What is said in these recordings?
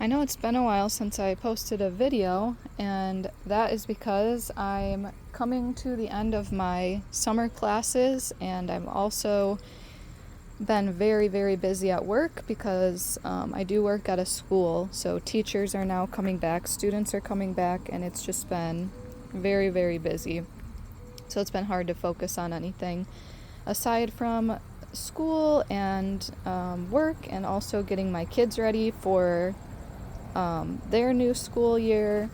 I know it's been a while since I posted a video, and that is because I'm coming to the end of my summer classes, and I'm also been very, very busy at work because I do work at a school, so teachers are now coming back, students are coming back, and it's just been very, very busy. So it's been hard to focus on anything aside from school and work, and also getting my kids ready for their new school year.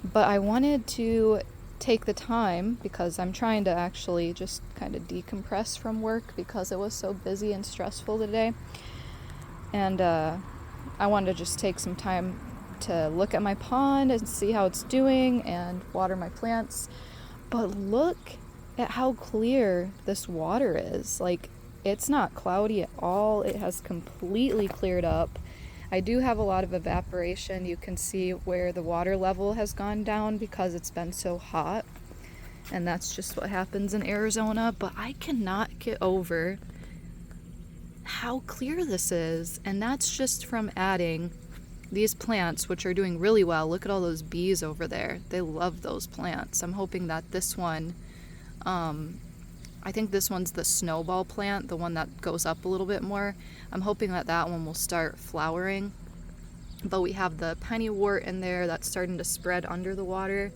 But I wanted to take the time because I'm trying to actually just kind of decompress from work because it was so busy and stressful today. And I wanted to just take some time to look at my pond and see how it's doing and water my plants. But look at how clear this water is. Like, it's not cloudy at all. It has completely cleared up. I do have a lot of evaporation. You can see where the water level has gone down because it's been so hot. And that's just what happens in Arizona. But I cannot get over how clear this is. And that's just from adding these plants, which are doing really well. Look at all those bees over there. They love those plants. I'm hoping that this one, I think this one's the snowball plant, the one that goes up a little bit more. I'm hoping that that one will start flowering. But we have the pennywort in there that's starting to spread under the water.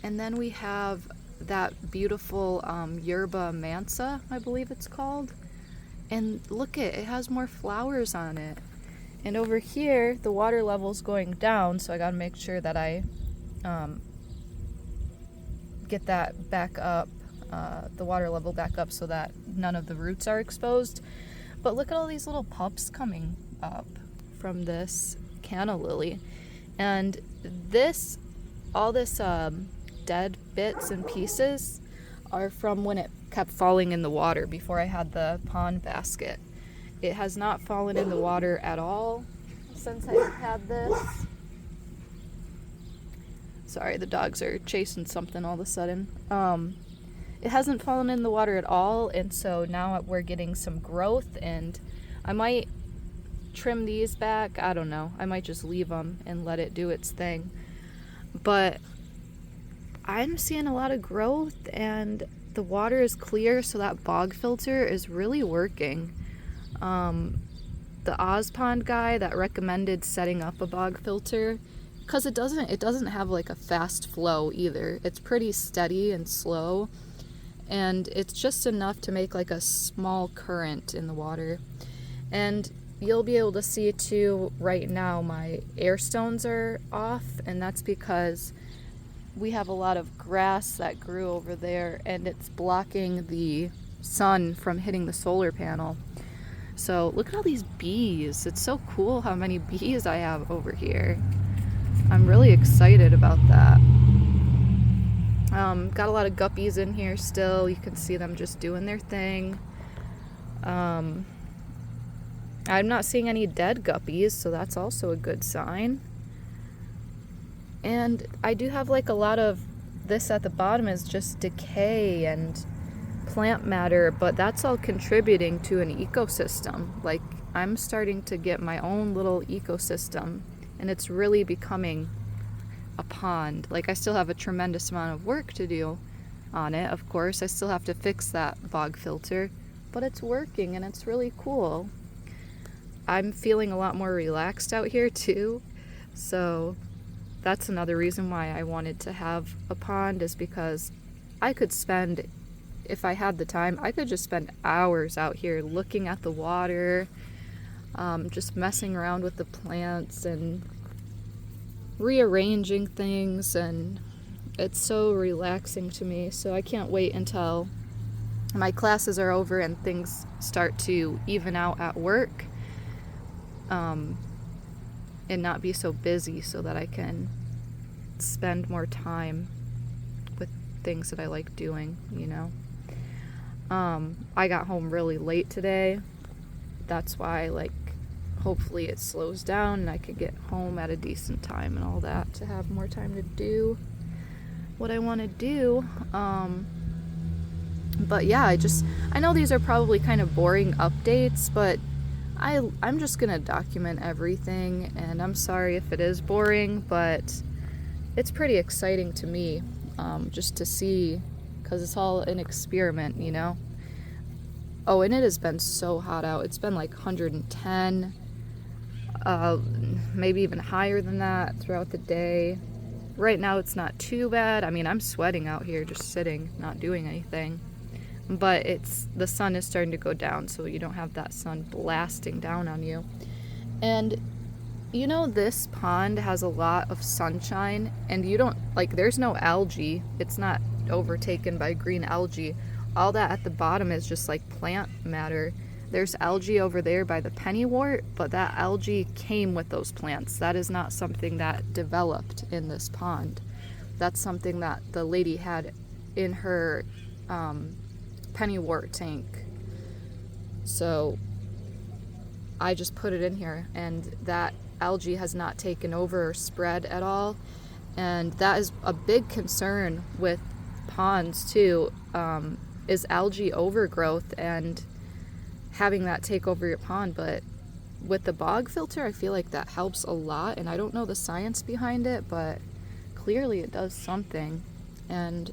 And then we have that beautiful yerba mansa, I believe it's called. And look it has more flowers on it. And over here, the water level's going down, so I gotta make sure that I get that back up, the water level back up so that none of the roots are exposed. But look at all these little pups coming up from this canna lily. And all this dead bits and pieces are from when it kept falling in the water before I had the pond basket. It has not fallen in the water at all since I've had this. Sorry, the dogs are chasing something all of a sudden. It hasn't fallen in the water at all, and so now we're getting some growth, and I might trim these back. I don't know. I might just leave them and let it do its thing. But I'm seeing a lot of growth, and the water is clear, so that bog filter is really working. The Ozpond guy that recommended setting up a bog filter, because it doesn't have like a fast flow either. It's pretty steady and slow, and it's just enough to make like a small current in the water. And you'll be able to see too right now my air stones are off, and that's because we have a lot of grass that grew over there, and it's blocking the sun from hitting the solar panel. So look at all these bees. It's so cool how many bees I have over here. I'm really excited about that. Got a lot of guppies in here still. You can see them just doing their thing. I'm not seeing any dead guppies, so that's also a good sign. And I do have like a lot of this at the bottom is just decay and plant matter, but that's all contributing to an ecosystem. Like, I'm starting to get my own little ecosystem, and it's really becoming a pond. Like, I still have a tremendous amount of work to do on it, of course. I still have to fix that bog filter, but it's working and it's really cool. I'm feeling a lot more relaxed out here too, so that's another reason why I wanted to have a pond, is because I could spend, if I had the time, I could just spend hours out here looking at the water, just messing around with the plants and rearranging things, and it's so relaxing to me. So I can't wait until my classes are over and things start to even out at work, and not be so busy, so that I can spend more time with things that I like doing, you know. I got home really late today. That's why, like, hopefully it slows down and I can get home at a decent time and all that, to have more time to do what I want to do. But yeah, I know these are probably kind of boring updates, but I'm just gonna document everything, and I'm sorry if it is boring, but it's pretty exciting to me, just to see, because it's all an experiment, you know? Oh, and it has been so hot out. It's been like 110, maybe even higher than that throughout the day. Right now it's not too bad. I mean, I'm sweating out here just sitting, not doing anything. But the sun is starting to go down, so you don't have that sun blasting down on you. And you know, this pond has a lot of sunshine, and there's no algae. It's not overtaken by green algae. All that at the bottom is just like plant matter. There's algae over there by the pennywort, but that algae came with those plants. That is not something that developed in this pond. That's something that the lady had in her pennywort tank. So I just put it in here, and that algae has not taken over or spread at all. And that is a big concern with ponds too, is algae overgrowth and having that take over your pond. But with the bog filter, I feel like that helps a lot, and I don't know the science behind it, but clearly it does something, and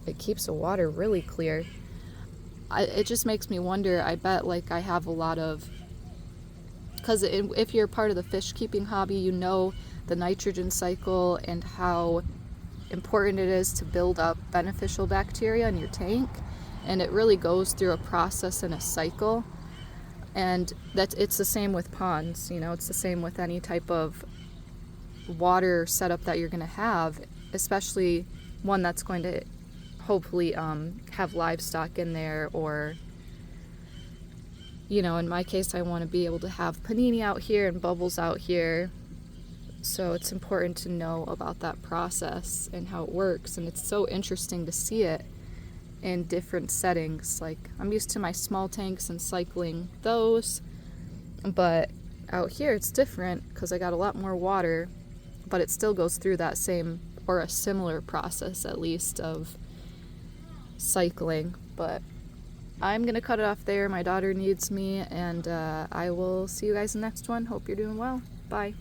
it keeps the water really clear. It just makes me wonder. I bet like I have a lot of, because if you're part of the fish keeping hobby, you know the nitrogen cycle and how important it is to build up beneficial bacteria in your tank. And it really goes through a process and a cycle. And it's the same with ponds, you know, it's the same with any type of water setup that you're going to have, especially one that's going to hopefully have livestock in there, or, you know, in my case, I want to be able to have panini out here and bubbles out here. So it's important to know about that process and how it works. And it's so interesting to see it in different settings. Like, I'm used to my small tanks and cycling those, but out here it's different because I got a lot more water, but it still goes through that same or a similar process, at least, of cycling. But I'm gonna cut it off there. My daughter needs me, and I will see you guys in the next one. Hope you're doing well. Bye.